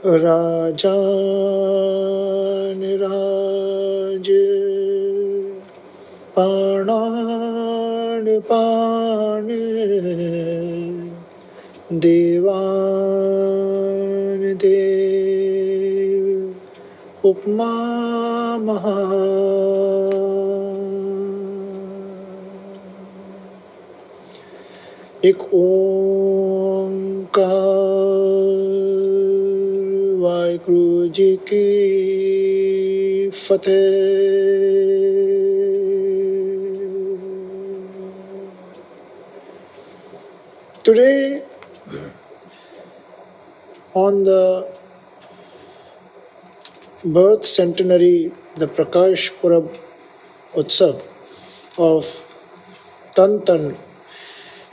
राजानिराज पाणान देवान देव उपमा महा एक ओंकार वाहिगुरु जी की फतेह। Today, on the birth centenary, the Prakash Purab Utsav of Tan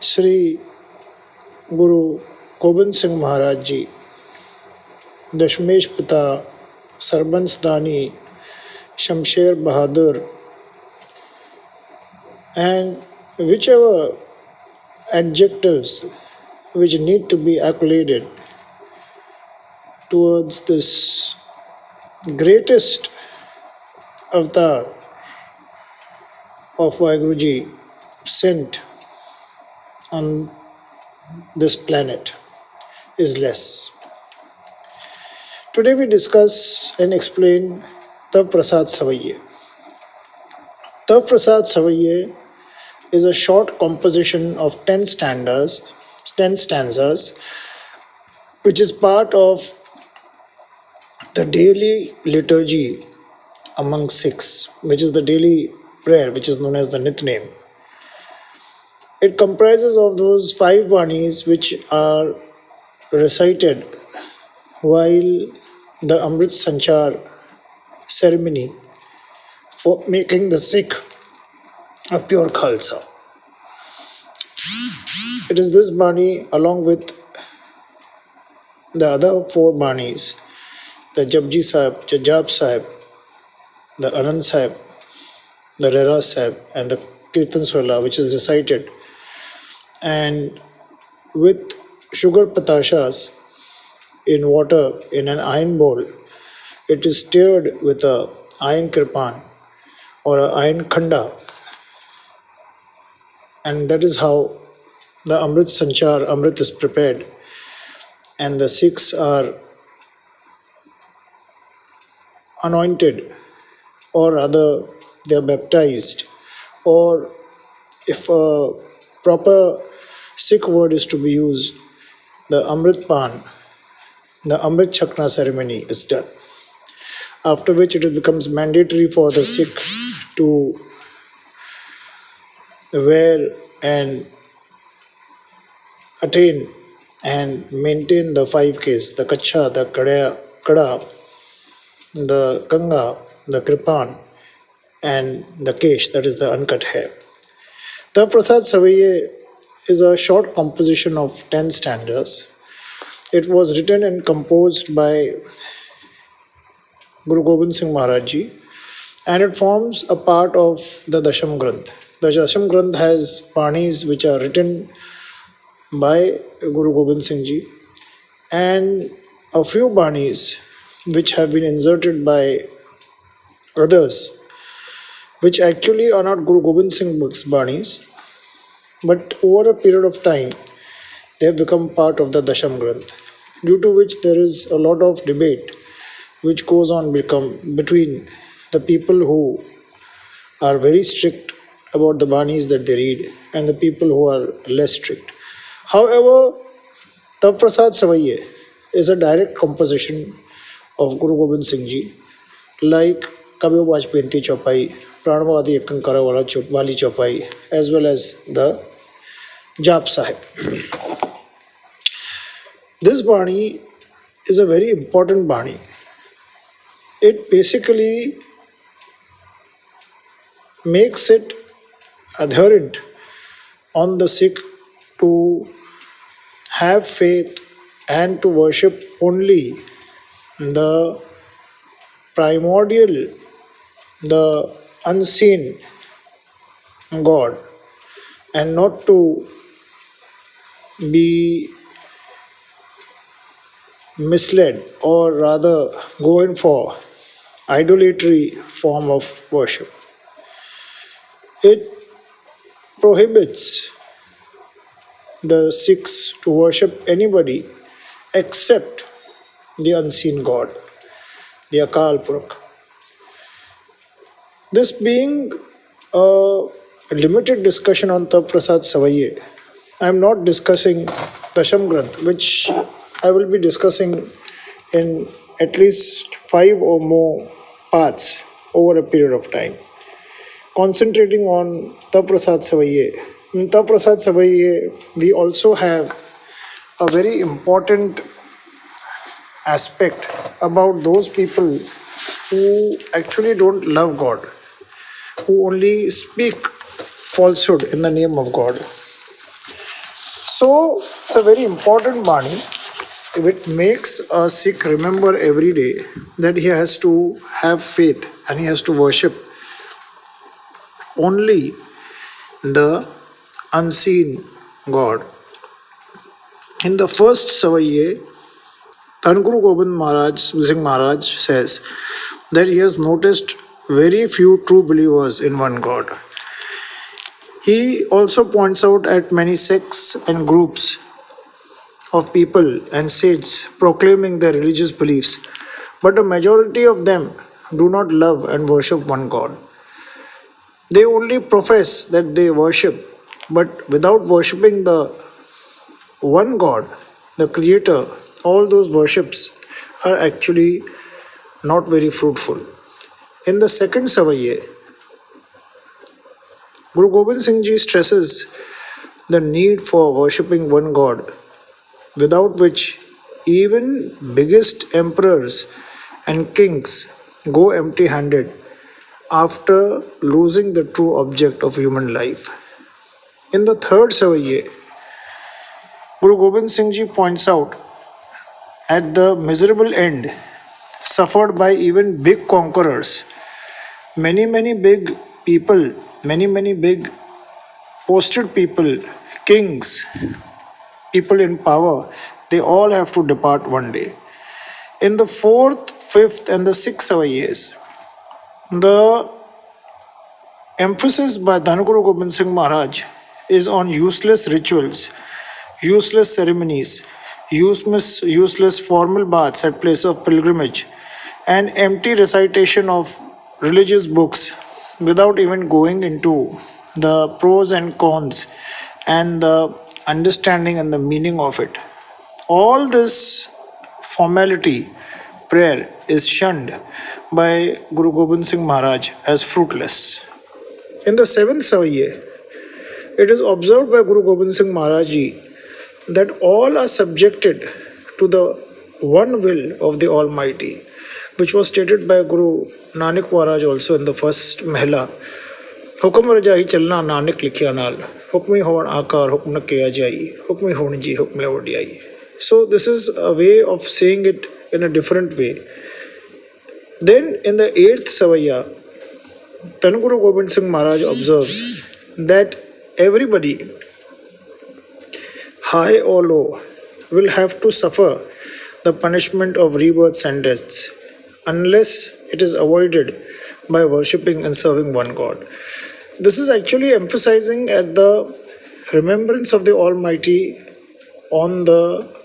Shri Guru Gobind Singh Maharaj Ji, Dashmesh Pita, Sarbans Dani, Shamsher Bahadur, and whichever adjectives which need to be accoladed towards this greatest avatar of Vaheguruji sent on this planet is less. Today we discuss and explain Tav Prasad Savaiye. Tav Prasad Savaiye is a short composition of 10 stanzas, which is part of the daily liturgy among Sikhs, which is the daily prayer, which is known as the Nitnem. It comprises of those 5 banis which are recited while the Amrit Sanchar ceremony for making the Sikh a pure khalsa. It is this bani along with the other 4 banis, the Japji Sahib, Jajab Sahib, the Anand Sahib, the Rera Sahib, and the Kirtan Sola, which is recited, and with sugar patashas in water in an iron bowl. It is stirred with a iron kirpan or an iron khanda, and that is how the Amrit Sanchar, Amrit is prepared, and the Sikhs are anointed, or rather they are baptized, or if a proper Sikh word is to be used, the Amrit Pan, the Amrit Chakna ceremony is done. After which it becomes mandatory for the Sikh to wear and attain and maintain the 5 Ks, the Kacha, the Kada, the Kanga, the Kripan, and the Kesh, that is the uncut hair. Tav Prasad Savaiye is a short composition of 10 stanzas. It was written and composed by Guru Gobind Singh Maharaj Ji, and it forms a part of the Dasam Granth. The Dasam Granth has banis which are written by Guru Gobind Singh Ji, and a few banis which have been inserted by others, which actually are not Guru Gobind Singh banis, but over a period of time they have become part of the Dasam Granth, due to which there is a lot of debate which goes on between the people who are very strict about the banis that they read and the people who are less strict. However, Tav Prasad Savaiye is a direct composition of Guru Gobind Singh Ji, like Kabir Vajpayee Chopai, Pranavadi Ekankara Wali Chopai, as well as the Jap Sahib. This bani is a very important bani. It basically makes it adherent on the Sikh to have faith and to worship only the primordial, the unseen God, and not to be misled or rather go in for idolatry form of worship. It prohibits the Sikhs to worship anybody except the unseen God, the Akal Purakh. This being a limited discussion on Tav Prasad Savaiye, I am not discussing Dasam Granth, which I will be discussing in at least 5 or more parts over a period of time. Concentrating on Tav Prasad Savaiye. In Tav Prasad Savaiye, we also have a very important aspect about those people who actually don't love God, who only speak falsehood in the name of God. So it's a very important Bani. It makes a Sikh remember every day that he has to have faith and he has to worship only the unseen God. In the first Savaiye, Dhan Guru Gobind Singh Maharaj says that he has noticed very few true believers in one God. He also points out at many sects and groups of people and sages proclaiming their religious beliefs, but a majority of them do not love and worship one God. They only profess that they worship, but without worshipping the one God, the Creator, all those worships are actually not very fruitful. In the second Savaiye, Guru Gobind Singh Ji stresses the need for worshipping one God, without which even biggest emperors and kings go empty handed after losing the true object of human life. In the third Savaiye, Guru Gobind Singh Ji points out at the miserable end suffered by even big conquerors. Many big people, many big posted people, kings, people in power, they all have to depart one day. In the fourth, fifth, and the sixth Savaiyes, the emphasis by Dhan Guru Gobind Singh Maharaj is on useless rituals, useless ceremonies, useless formal baths at place of pilgrimage, and empty recitation of religious books without even going into the pros and cons and the understanding and the meaning of it. All this formality, prayer, is shunned by Guru Gobind Singh Maharaj as fruitless. In the seventh Savaiye, it is observed by Guru Gobind Singh Maharaj Ji that all are subjected to the one will of the Almighty, which was stated by Guru Nanak Maharaj also in the first Mahla. Hukum rajahi chalna Nanak likhya naal, hukmi hovan akar hukm na kiya jai, hukmi hovan ji hukm le wadiyai. So this is a way of saying it in a different way. Then in the eighth Savaiya, Dhan Guru Gobind Singh Maharaj observes that everybody, high or low, will have to suffer the punishment of rebirths and deaths unless it is avoided by worshipping and serving one God. This is actually emphasizing at the remembrance of the Almighty on the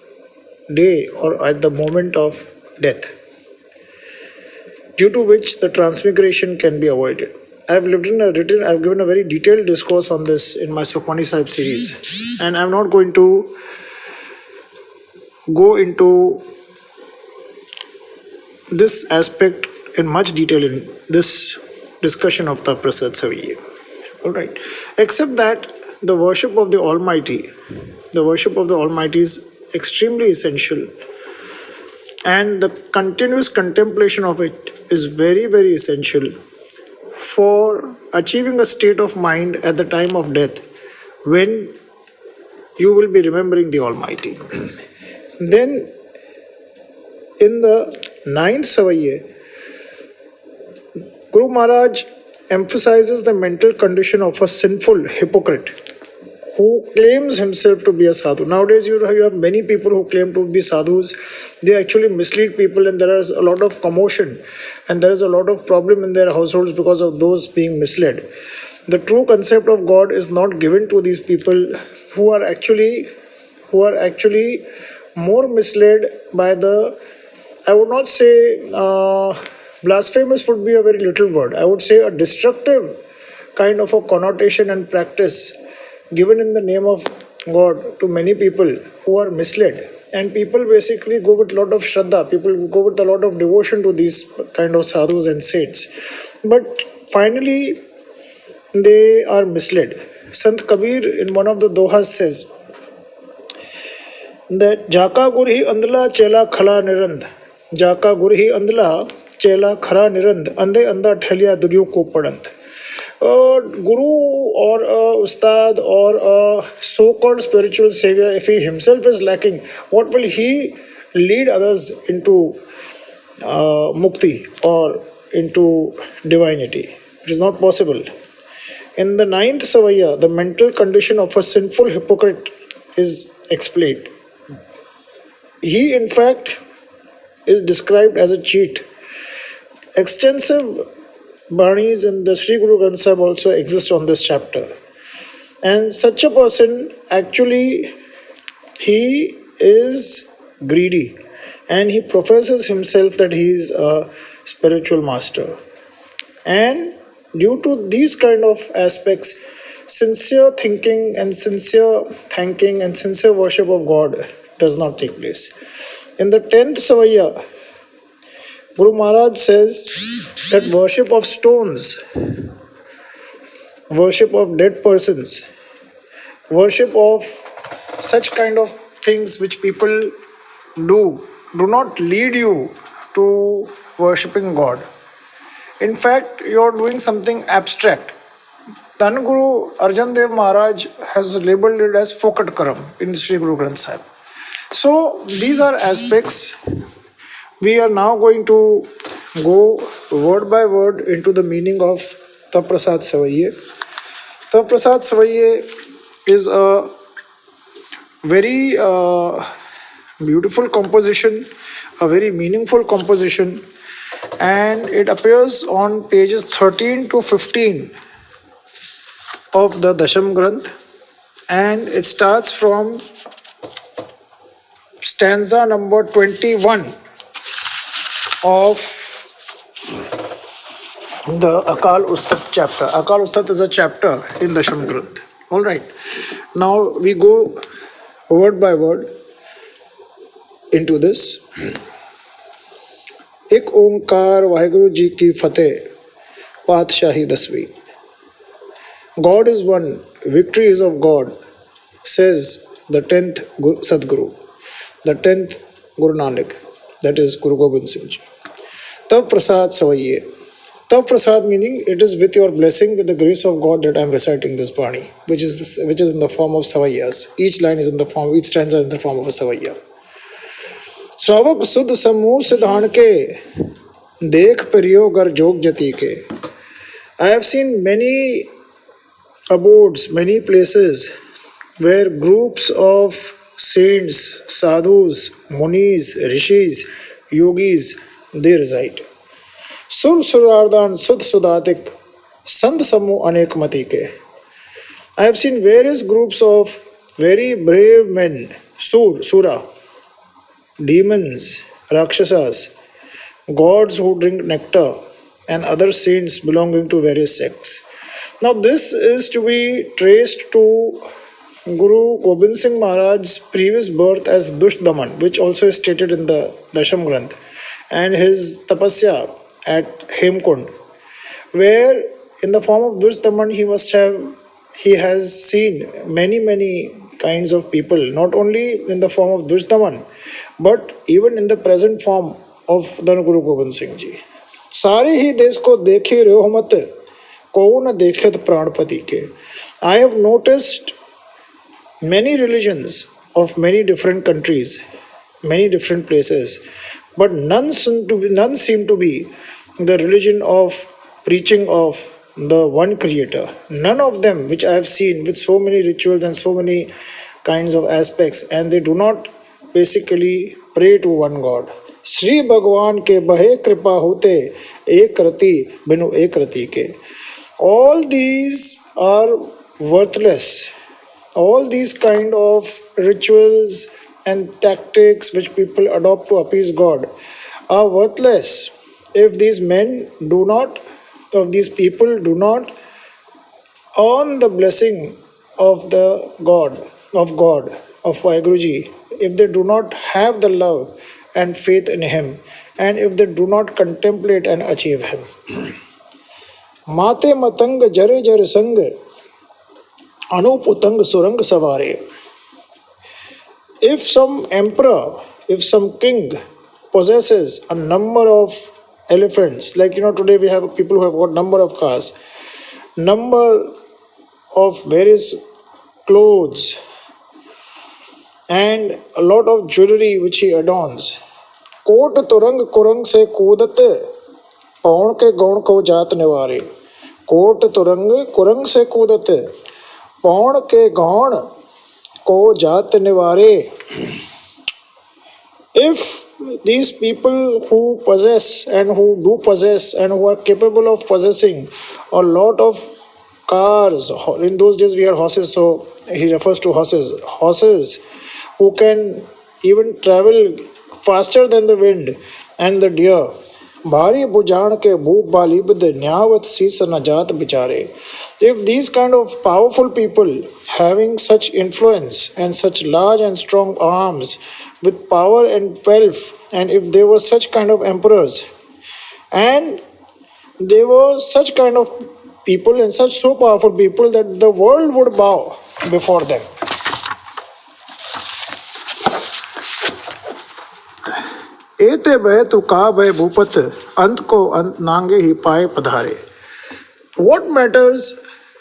day or at the moment of death, due to which the transmigration can be avoided. I've given a very detailed discourse on this in my Sukhmani Sahib series, and I'm not going to go into this aspect in much detail in this discussion of Tav Prasad Savaiye. Alright. Except that the worship of the Almighty is extremely essential, and the continuous contemplation of it is very essential for achieving a state of mind at the time of death when you will be remembering the Almighty. Then in the ninth Savaiye, Guru Maharaj emphasizes the mental condition of a sinful hypocrite who claims himself to be a sadhu. Nowadays, you have many people who claim to be sadhus. They actually mislead people, and there is a lot of commotion, and there is a lot of problem in their households because of those being misled. The true concept of God is not given to these people who are actually more misled by the, I would not say blasphemous would be a very little word. I would say a destructive kind of a connotation and practice given in the name of God to many people who are misled. And people basically go with a lot of shraddha, people go with a lot of devotion to these kind of sadhus and saints. But finally, they are misled. Sant Kabir in one of the dohas says that Jaka Gurhi Andla Chela Khala Nirand. Jaka Gurhi Andla Chela Khara Nirand. Ande Anda Thelya Duryu Ko Padant. A guru or a ustad or a so-called spiritual savior, if he himself is lacking, what will he lead others into mukti or into divinity? It is not possible. In the 9th Savaiya, the mental condition of a sinful hypocrite is explained. He, in fact, is described as a cheat. Extensive Banis in the Shri Guru Gobind Singh also exist on this chapter. And such a person, actually, he is greedy and he professes himself that he is a spiritual master. And due to these kind of aspects, sincere thinking and sincere thanking and sincere worship of God does not take place. In the 10th Savaiya, Guru Maharaj says that worship of stones, worship of dead persons, worship of such kind of things which people do not lead you to worshipping God. In fact, you are doing something abstract. Dhan Guru Arjan Dev Maharaj has labeled it as Fokat Karam in Shri Guru Granth Sahib. So these are aspects. We are now going to go word by word into the meaning of Tav Prasad Savaiye. Tav Prasad Savaiye is a very beautiful composition, a very meaningful composition, and it appears on pages 13 to 15 of the Dasam Granth, and it starts from stanza number 21 of the Akal Ustat chapter. Akal Ustat is a chapter in Dasam Granth. All right. Now we go word by word into this. एक ओंकार वाहिगुरु जी की फतेह पातशाही 10वीं. God is one, victory is of God, says the 10th Sadguru, the 10th Guru Nanak, that is Guru Gobind Singh Ji. Tav Prasad Savaiye. Tav Prasad meaning it is with your blessing, with the grace of God that I am reciting this Bani, which is in the form of Savaiyas. Each line is in the form, each stanza is in the form of a Savaiya. श्रावक सुध समूह सिद्धान के देख परियो गर जोग जति के. I have seen many abodes, many places where groups of saints, sadhus, munis, rishis, yogis, they reside. Sur Surardan Sud Sudatik Sant Samu Anek Mati ke. I have seen various groups of very brave men, Sura, demons, Rakshasas, gods who drink nectar, and other saints belonging to various sects. Now this is to be traced to Guru Gobind Singh Maharaj's previous birth as Dush Daman, which also is stated in the Dasam Granth, and his tapasya at Hemkund, where in the form of Dush Daman he has seen many kinds of people, not only in the form of Dush Daman, but even in the present form of Dhan Guru Gobind Singh Ji. सारे ही देश को देखे रहो मत को न देखत प्राणपति के. I have noticed many religions of many different countries, many different places, but none seem to be the religion of preaching of the one creator. None of them, which I have seen with so many rituals and so many kinds of aspects, and they do not basically pray to one God. Shri Bhagwan ke bahe kripa hote ek rati binu ek rati ke. All these are worthless. All these kind of rituals and tactics which people adopt to appease God are worthless if these men do not, if these people do not earn the blessing of the God, of Vaheguruji, if they do not have the love and faith in Him, and if they do not contemplate and achieve Him. Mate matang jare jare sang anuputang surang savare. If some emperor, if some king possesses a number of elephants, like today we have people who have got number of cars, number of various clothes, and a lot of jewelry which he adorns. Kot turang kurang se kudate paun ke gaun ko jaat nivare. Kot turang kurang se kudate paun ke gaun ko jaat nivare. If these people who possess and who do possess and who are capable of possessing a lot of cars, in those days we had horses, so he refers to horses who can even travel faster than the wind and the deer. Bhari bujaan ke bhoop balibd nyawat sis najat bichare. If these kind of powerful people having such influence and such large and strong arms with power and wealth, and if they were such kind of emperors, and they were such kind of people and such so powerful people that the world would bow before them. Ete bhe tu ka bhe bhupat ant ko ant nange hi paye padhare. What matters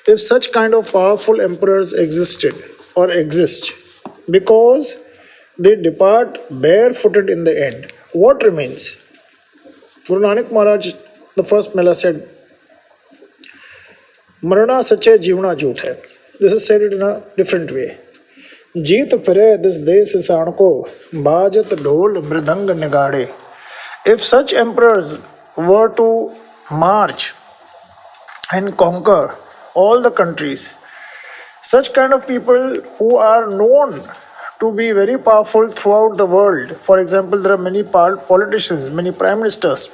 if such kind of powerful emperors existed or exist? Because they depart barefooted in the end. What remains? Guru Nanak Maharaj, the first Mela, said, Marana sache jivna jhoot hai. This is said in a different way. Jeet phire this des sanko bajat dhol mridang nigade. If such emperors were to march and conquer all the countries, such kind of people who are known to be very powerful throughout the world. For example, there are many politicians, many prime ministers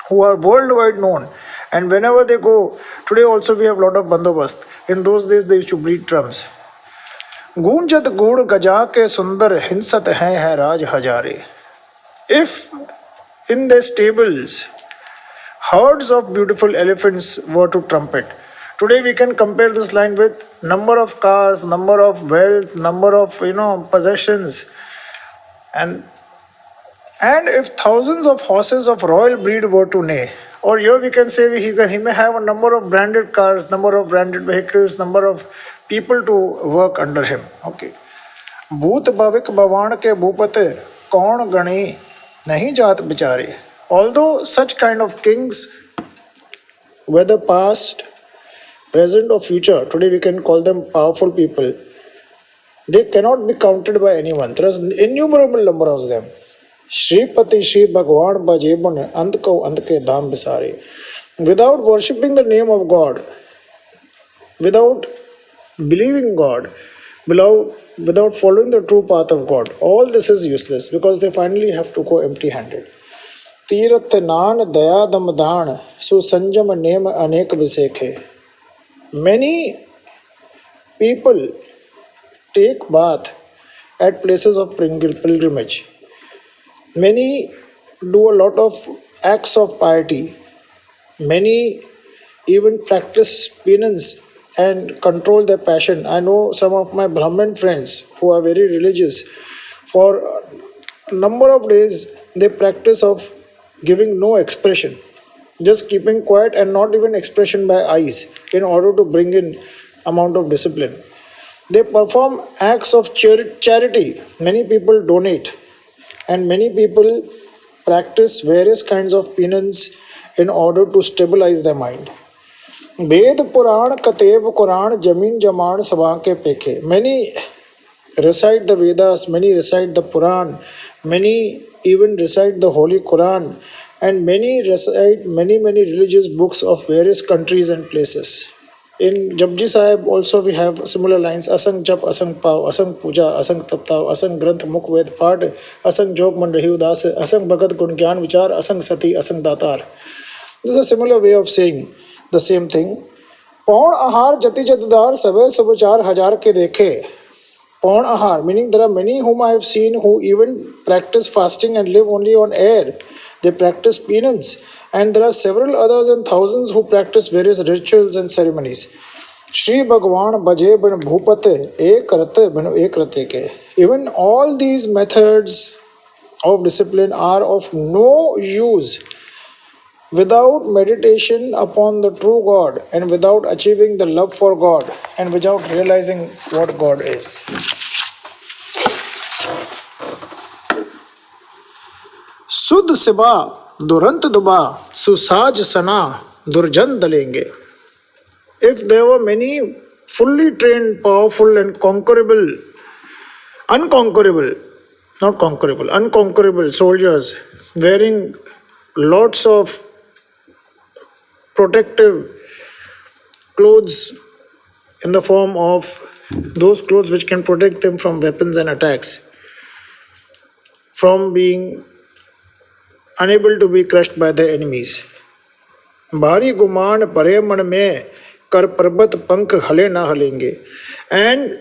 who are worldwide known, and whenever they go, today also we have a lot of bandobast. In those days they used to beat drums. Gunjat gud gaja ke sundar hinsat hai raj hajare. If in their stables herds of beautiful elephants were to trumpet, today we can compare this line with number of cars, number of wealth, number of possessions, and if thousands of horses of royal breed were to neigh, or here we can say he may have a number of branded cars, number of branded vehicles, number of people to work under him. Okay. Bhoot bhavik bhavan ke bhupate kaun gani nahi jaat bichare. Although such kind of kings, whether past, present or future, today we can call them powerful people, they cannot be counted by anyone. There is innumerable number of them. Shripati Shri Bhagwan Bhajebun Antko Antke Dham Bisare. Without worshipping the name of God, without believing God, without following the true path of God, all this is useless because they finally have to go empty handed. Tirath Nan Daya Damadhan Susanjam Name Anek Visekhe. Many people take bath at places of pilgrimage. Many do a lot of acts of piety. Many even practice penance and control their passion. I know some of my Brahmin friends who are very religious. For a number of days, they practice of giving no expression, just keeping quiet and not even expression by eyes in order to bring in amount of discipline. They perform acts of charity. Many people donate, and many people practice various kinds of penance in order to stabilize their mind. Ved Puran Katev Quran Jamin Jaman Sabha ke Peke. Many recite the Vedas, many recite the Puran, many even recite the Holy Quran, and many recite many religious books of various countries and places. In Japji Sahib also we have similar lines: Asang Jap, Asang Pav, Asang Puja, Asang Taptav, Asang Granth Mukh Ved Paad, Asang Jog Man Rahi Udas, Asang Bhagat Gun Gyan Vichar, Asang Sati, Asang Datar. This is a similar way of saying the same thing. पौन आहार जति जतदार सवे सब चार हजार के देखे. Pawn ahar, meaning there are many whom I have seen who even practice fasting and live only on air. They practice penance, and there are several others and thousands who practice various rituals and ceremonies. Shri Bhagwan Bhaje Bin Bhupate Ek Rate Bin Ek Rate Ke. Even all these methods of discipline are of no use without meditation upon the true God and without achieving the love for God and without realizing what God is. Sudh Siba Durant Duba Susaj Sana Durjan Dalenge. If there were many fully trained, powerful, and unconquerable soldiers wearing lots of protective clothes in the form of those clothes which can protect them from weapons and attacks, from being unable to be crushed by the enemies. Bhari guman pare man mein kar parbat pankh hale na halenge. And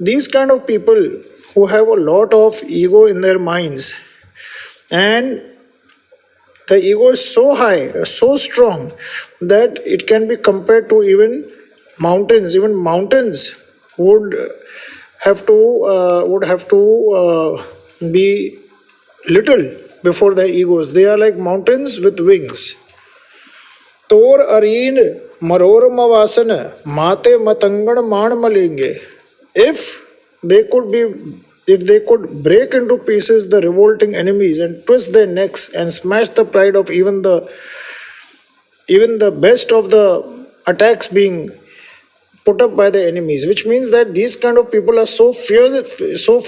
these kind of people who have a lot of ego in their minds, and the ego is so high, so strong, that it can be compared to even mountains. Even mountains would have to be little before their egos. They are like mountains with wings. Tor areen maror mavasana mate matangan maan malenge. If they could break into pieces the revolting enemies and twist their necks and smash the pride of even the best of the attacks being put up by the enemies, which means that these kind of people are so fierce, so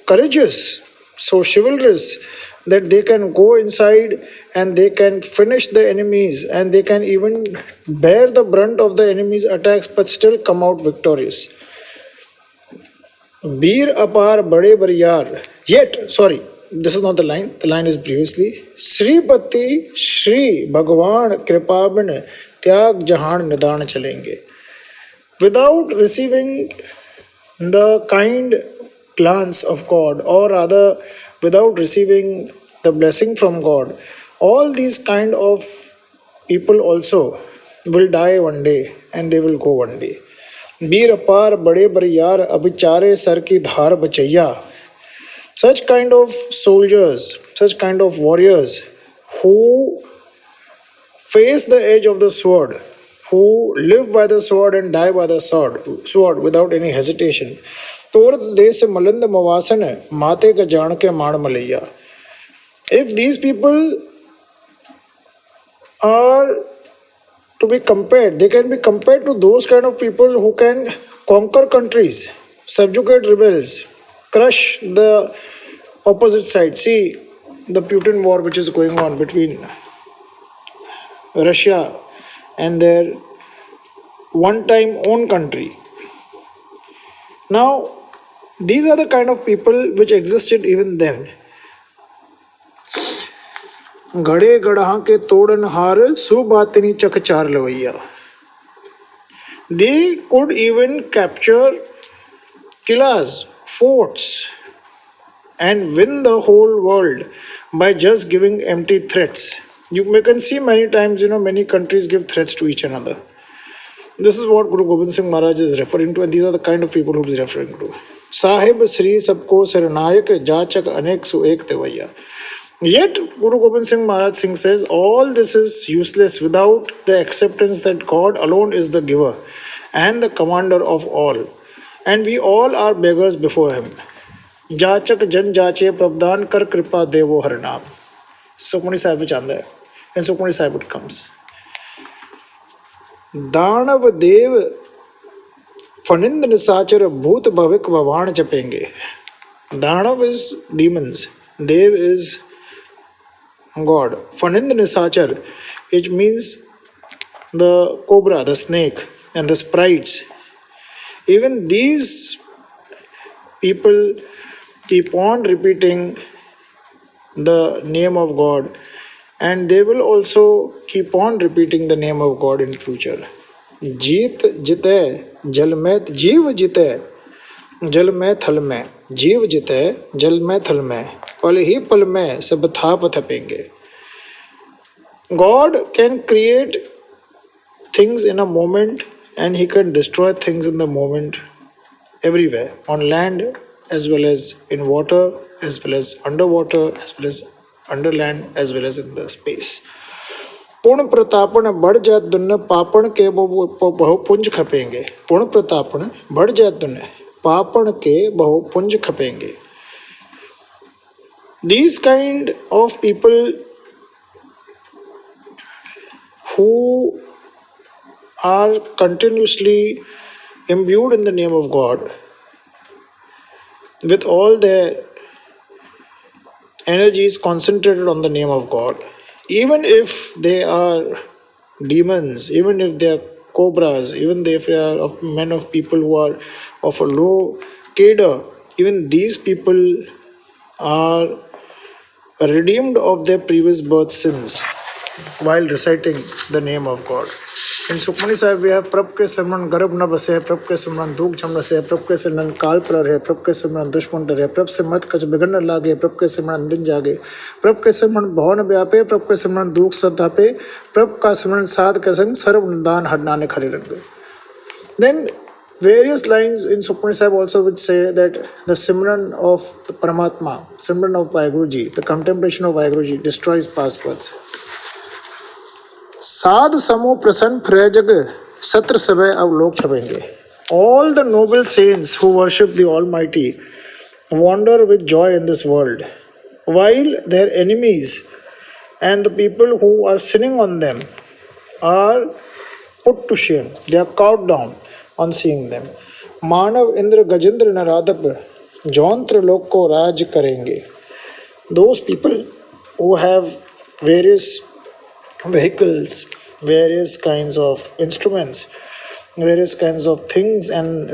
courageous, so chivalrous, that they can go inside and they can finish the enemies and they can even bear the brunt of the enemy's attacks but still come out victorious. Beer apar bade bariyar. Yet, sorry, this is not the line. The line is previously. Sripati Shri Bhagwan Kripabin Tyag Jahan Nidan Chalenge. Without receiving the kind glance of God, or rather without receiving the blessing from God, all these kind of people also will die one day and they will go one day. बीर अपार बड़े बरियार अभिचारे sir की धार बचैया. Such kind of soldiers, such kind of warriors who face the edge of the sword, who live by the sword and die by the sword without any hesitation. तोर देश मलिंद मवासन माते का जान के मान Malaiya. If these people are to be compared, they can be compared to those kind of people who can conquer countries, subjugate rebels, crush the opposite side. See the Putin war which is going on between Russia and their one-time own country. Now, these are the kind of people which existed even then. घड़े गढ़ा के तोड़न हार सुबातनी चक चार लवैया. They could even capture killas, forts, and win the whole world by just giving empty threats. You can see many times, many countries give threats to each another. This is what Guru Gobind Singh Maharaj is referring to, and these are the kind of people who he is referring to. Sahib Sri Sabko Sirnayak Jachak Anek Su Ek Tevaya. Yet, Guru Gobind Singh Maharaj Singh says, all this is useless without the acceptance that God alone is the giver and the commander of all. And we all are beggars before him. Jachak jan jache prabdhan kar kripa devo harinam. Sukhmani Sahib Chanda. And Sukhmani Sahib it comes. दानव देव फनिंद निशाचर भूत भविक भवान जपेंगे. Danav is demons, Dev is God. Fanind Nisachar, it means the cobra, the snake, and the sprites. Even these people keep on repeating the name of God, and they will also keep on repeating the name of God in future. Jeet jite jal में जीव जिते जल में थल में जीव जिते जल में थल में पल ही पल में सब थाप थपेंगे. God can create things in a moment and he can destroy things in the moment everywhere, on land as well as in water, as well as underwater, as well as under land, as well as in the space. पूर्ण प्रतापन बढ़ जात दुन्न पापण के बहु पुंज खपेंगे. पूर्ण प्रतापन बढ़ जात दुन्न पापण के बहु पुंज खपेंगे. These kind of people who are continuously imbued in the name of God, with all their energies concentrated on the name of God, even if they are demons, even if they are cobras, even if they are of men of people who are of a low cadre, even these people are redeemed of their previous birth sins while reciting the name of God. In Sukhmani Sahib we have Prabh ke simran garb na base, Prabh ke simran duk jam se, Prabh ke simran काल पर है, Prabh के सिमरन दुश्मन डरे, Prabh से मत कछ बिगड़ने लागे, Prabh के सिमरन दिन जागे, Prabh के सिमरन भवन व्यापे, Prabh के सिमरन दुख सतापे, Prabh का सिमरन साध के संग सर्व निदान हरनाने खरे रंग. Then various lines in Sukhmani Sahib also would say that the simran of the Paramatma, simran of Vaiguruji, the contemplation of Vaiguruji destroys past births. साध समो प्रसन्न प्रजग सत्र सभय अवलोक छपेंगे. All the noble saints who worship the Almighty wander with joy in this world, while their enemies and the people who are sinning on them are put to shame. They are cowed down on seeing them. मानव इंद्र गजेंद्र नरादप जौंत्र लोक को राज करेंगे. Those people who have various vehicles, various kinds of instruments, various kinds of things and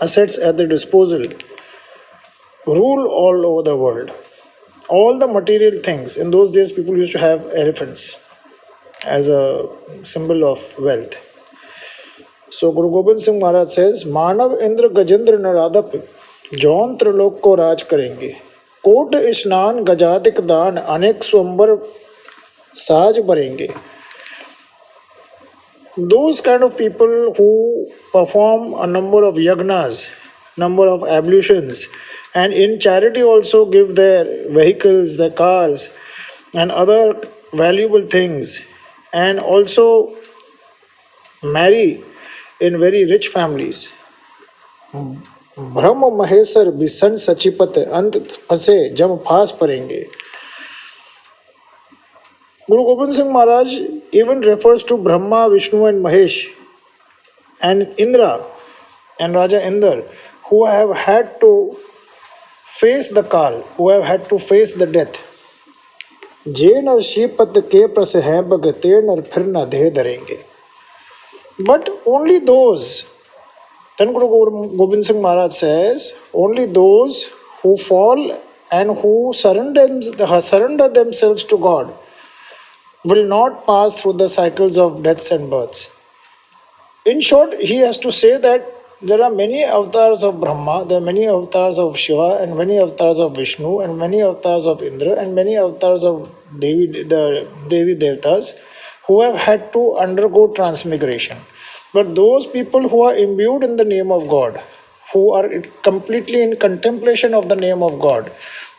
assets at their disposal, rule all over the world. All the material things. In those days people used to have elephants as a symbol of wealth. So Guru Gobind Singh Maharaj says, Manav Indra Gajendra Naradap जौन त्रिलोक को राज करेंगे. Coat स्नान गजादिक दान अनेक स्वंबर साज भरेंगे. Those kind of people who perform a number of yagnas, number of ablutions, and in charity also give their vehicles, their cars, and other valuable things, and also marry in very rich families. ब्रह्म महेश्वर बिसन सचिपत अंत फंसे जम फास परेंगे. Guru Gobind Singh Maharaj even refers to Brahma, Vishnu and Mahesh and Indra and Raja Indra who have had to face the Kal, who have had to face the death. जे नर श्रीपद के प्रस है भगते नर फिर न देह धरेंगे. But only those, then Guru Gobind Singh Maharaj says, only those who fall and who surrender themselves to God will not pass through the cycles of deaths and births. In short, he has to say that there are many avatars of Brahma, there are many avatars of Shiva, and many avatars of Vishnu, and many avatars of Indra, and many avatars of the Devi Devtas who have had to undergo transmigration. But those people who are imbued in the name of God, who are completely in contemplation of the name of God,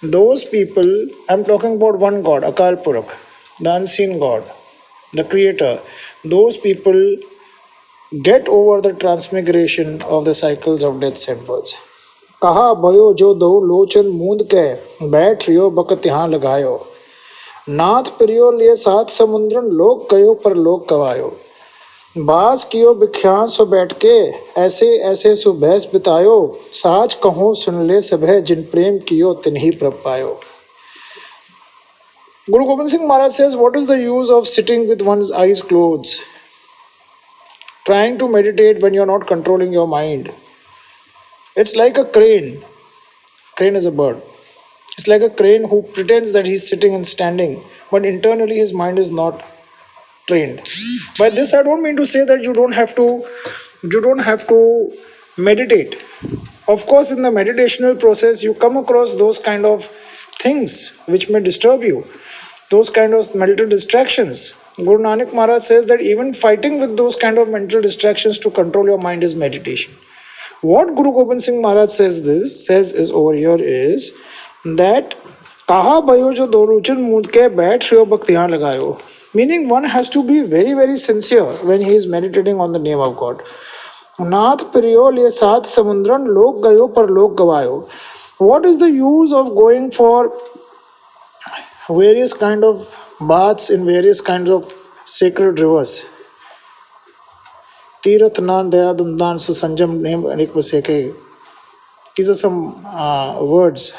those people, I am talking about one God, Akal Purakh, the unseen God, the creator, those people get over the transmigration of the cycles of deaths and births. कहा भयो जो दो लोचन मूंद के बैठ रियो बकत यहाँ लगायो. नाथ प्रियो लिए सात समुद्रन लोक कयो पर लोक कवायो. बास कियो बिख्यान सो बैठ के ऐसे ऐसे सुबहस बितायो साच कहो सुन ले सभे जिन प्रेम कियो तिन्ही प्रभ पायो. Guru Gobind Singh Maharaj says, what is the use of sitting with one's eyes closed, trying to meditate when you're not controlling your mind? It's like a crane. Crane is a bird. It's like a crane who pretends that he's sitting and standing, but internally his mind is not trained. By this, I don't mean to say that you don't have to meditate. Of course, in the meditational process, you come across those kind of things which may disturb you, those kind of mental distractions. Guru Nanak Maharaj says that even fighting with those kind of mental distractions to control your mind is meditation. What Guru Gobind Singh Maharaj says is over here is that kaha bhayo jo do ruchan mood ke baith rahe ho bhaktiyan lagayo, meaning one has to be very very sincere when he is meditating on the name of God. नाथ प्रियो ले सात समुद्रन लोक गयो पर लोक गवायो. What is the use of going for various kind of baths in various kinds of sacred rivers? Tirath nan daya dumdan susanjam name anik vaseke. These are some words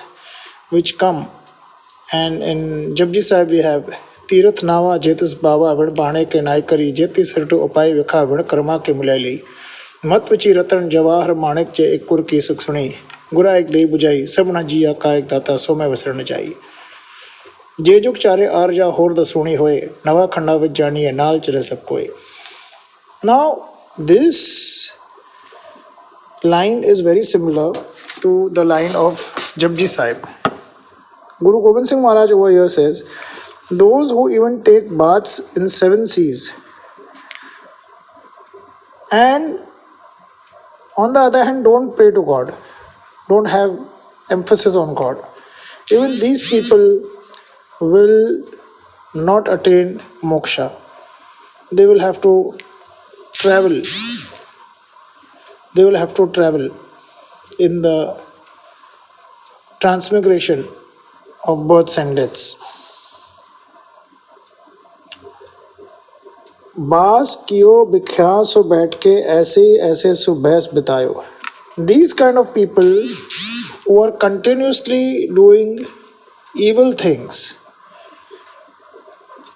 which come, and in Japji Sahib we have Tirath Nava Jetis Baba Vin Bane ke Nai Kari Jeti Sirtu Upai Vikha Vin Karma ke Mulali मत वची रतन जवाहर माणिक चे एक कुर की सुख सुनी गुरा एक दई बुझाई सब ना जिया का एक दाता सो मैं वसरण जाई जे जुग चारे आर जा होर दसुणी होए नवा खंडा विच जानी है नाल चले सब कोई. Now this line is very similar to the line of Japji Sahib. Guru Gobind Singh Maharaj over here says, those who even take baths in 7 seas and on the other hand don't pray to God, don't have emphasis on God, even these people will not attain moksha. They will have to travel. They will have to travel in the transmigration of births and deaths. बास कियो बिख्या सो बैठ के ऐसे ऐसे सुबहस बितायो. These kind of people who are continuously doing evil things,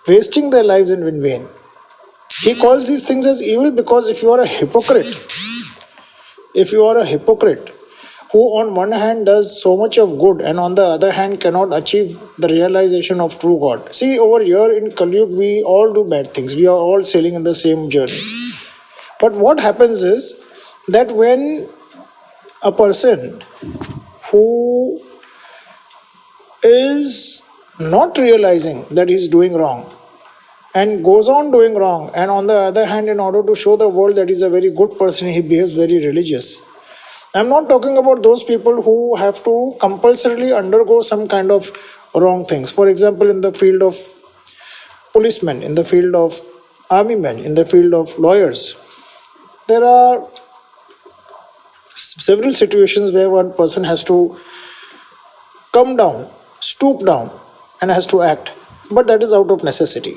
wasting their lives in vain. He calls these things as evil because if you are a hypocrite who on one hand does so much of good and on the other hand cannot achieve the realization of true God. See, over here in Kali Yuga we all do bad things. We are all sailing in the same journey. But what happens is that when a person who is not realizing that he is doing wrong and goes on doing wrong, and on the other hand, in order to show the world that he is a very good person, he behaves very religious. I'm not talking about those people who have to compulsorily undergo some kind of wrong things. For example, in the field of policemen, in the field of army men, in the field of lawyers, there are several situations where one person has to come down, stoop down, and has to act, but that is out of necessity.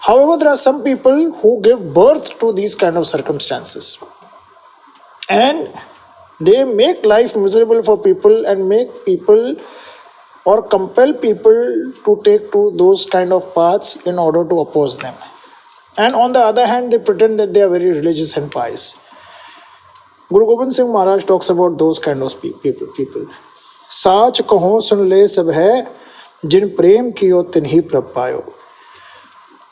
However, there are some people who give birth to these kind of circumstances, and they make life miserable for people and make people or compel people to take to those kind of paths in order to oppose them. And on the other hand, they pretend that they are very religious and pious. Guru Gobind Singh Maharaj talks about those kind of people. Saach kaho sun le sab hai, jin prem kiyo tinhi prab payo.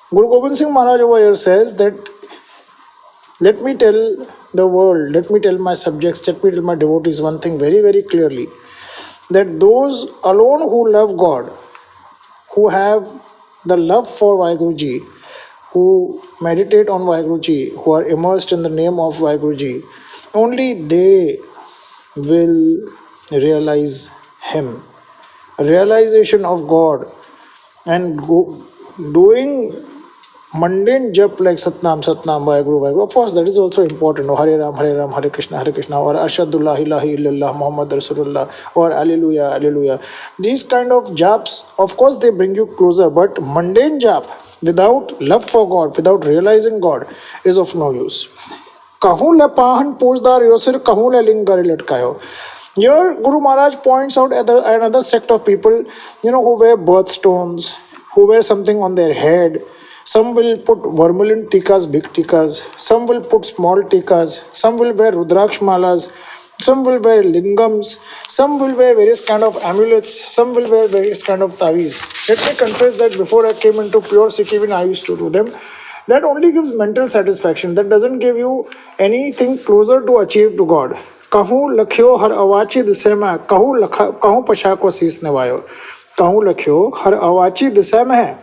Guru Gobind Singh Maharaj over here says that let me tell the world, let me tell my subjects, let me tell my devotees one thing very, very clearly, that those alone who love God, who have the love for Vaheguruji, who meditate on Vaheguruji, who are immersed in the name of Vaheguruji, only they will realize Him. Realization of God and doing mundane jap like Satnam, Satnam, Vaheguru, Vaheguru. Of course, that is also important. Or Hare Ram, Hare Krishna, or Ashadullah, Ilahi Illallah, Muhammad Rasulullah, or Alleluia, Alleluia. These kind of japs, of course, they bring you closer, but mundane jap without love for God, without realizing God, is of no use. Kahun le pahan pojdar yosir, kahun le lingari latkayo. Here, Guru Maharaj points out another sect of people, who wear birthstones, who wear something on their head. Some will put vermilion tikas, big tikas. Some will put small tikas. Some will wear rudraksh malas. Some will wear lingams. Some will wear various kind of amulets. Some will wear various kind of tavis. Let me confess that before I came into pure Sikhism, I used to do them. That only gives mental satisfaction. That doesn't give you anything closer to achieve to God. कहूँ लख्यो हर अवाची दिशा में कहूँ पछा को शीस नवायो. कहूँ लख्यो हर अवाची दिशा में है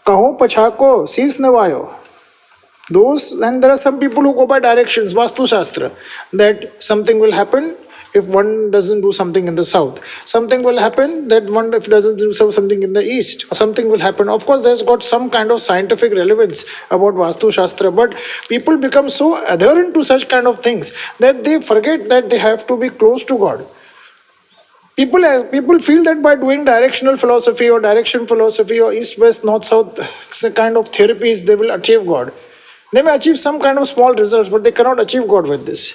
कहूँ पछा को शीस नवायो. Those, and there are some people who go by directions, Vastu Shastra, that something will happen if one doesn't do something in the south. Something will happen that one if doesn't do something in the east, or something will happen. Of course, there's got some kind of scientific relevance about Vastu Shastra, but people become so adherent to such kind of things that they forget that they have to be close to God. People feel that by doing directional philosophy or direction philosophy or east, west, north, south kind of therapies, they will achieve God. They may achieve some kind of small results, but they cannot achieve God with this.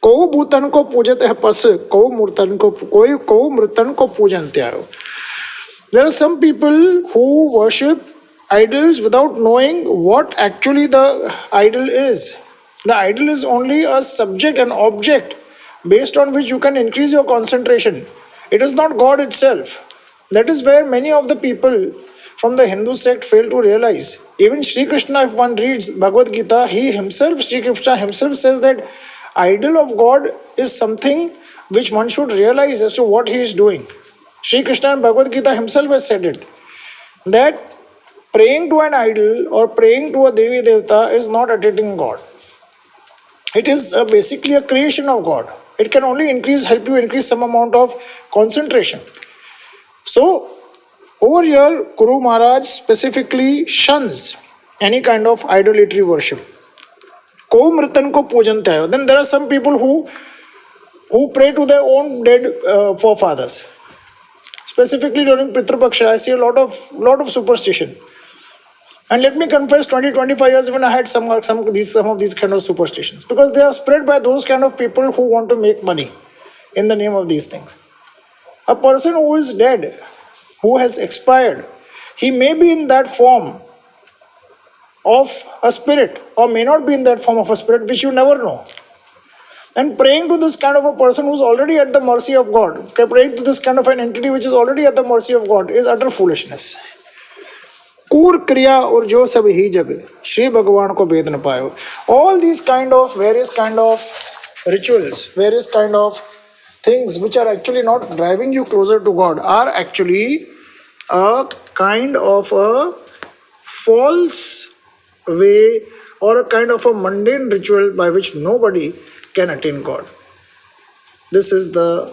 कौ भूतन को पूजते हैं पस कौ मूर्तन को कौ मृतन को पूजनते आयो. There are some people who worship idols without knowing what actually the idol is. The idol is only a subject, an object based on which you can increase your concentration. It is not God itself. That is where many of the people from the Hindu sect fail to realize. Even Shri Krishna, if one reads Bhagavad Gita, Shri Krishna himself says that idol of God is something which one should realize as to what he is doing. Shri Krishna in Bhagavad Gita himself has said it, that praying to an idol or praying to a Devi Devta is not attaining God. It is basically a creation of God. It can only help you increase some amount of concentration. So, over here, Guru Maharaj specifically shuns any kind of idolatry worship. Ko mritan ko pujante hai. Then there are some people who pray to their own dead forefathers. Specifically during Pitru Paksha, I see a lot of superstition. And let me confess, 20-25 years even I had some of these kind of superstitions, because they are spread by those kind of people who want to make money in the name of these things. A person who is dead, who has expired, he may be in that form of a spirit or may not be in that form of a spirit, which you never know. And praying to this kind of a person who is already at the mercy of God, praying to this kind of an entity which is already at the mercy of God, is utter foolishness. कूर क्रिया और जो सब ही जग श्री भगवान को भेद न पायो. All these various kind of rituals, various kind of things which are actually not driving you closer to God are actually a kind of a false way or a kind of a mundane ritual by which nobody can attain God. This is the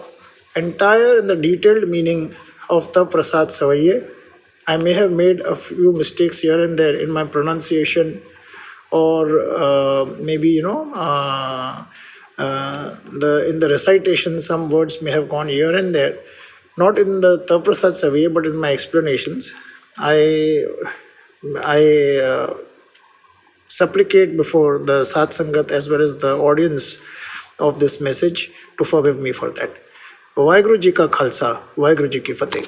entire and the detailed meaning of Tav Prasad Savaiye. I may have made a few mistakes here and there in my pronunciation, or maybe in the recitation some words may have gone here and there. Not in the Tav Prasad Savaiye, but in my explanations. I supplicate before the Sat Sangat as well as the audience of this message to forgive me for that. Vaheguru Ji ka Khalsa, Vaheguru Ji ki Fateh.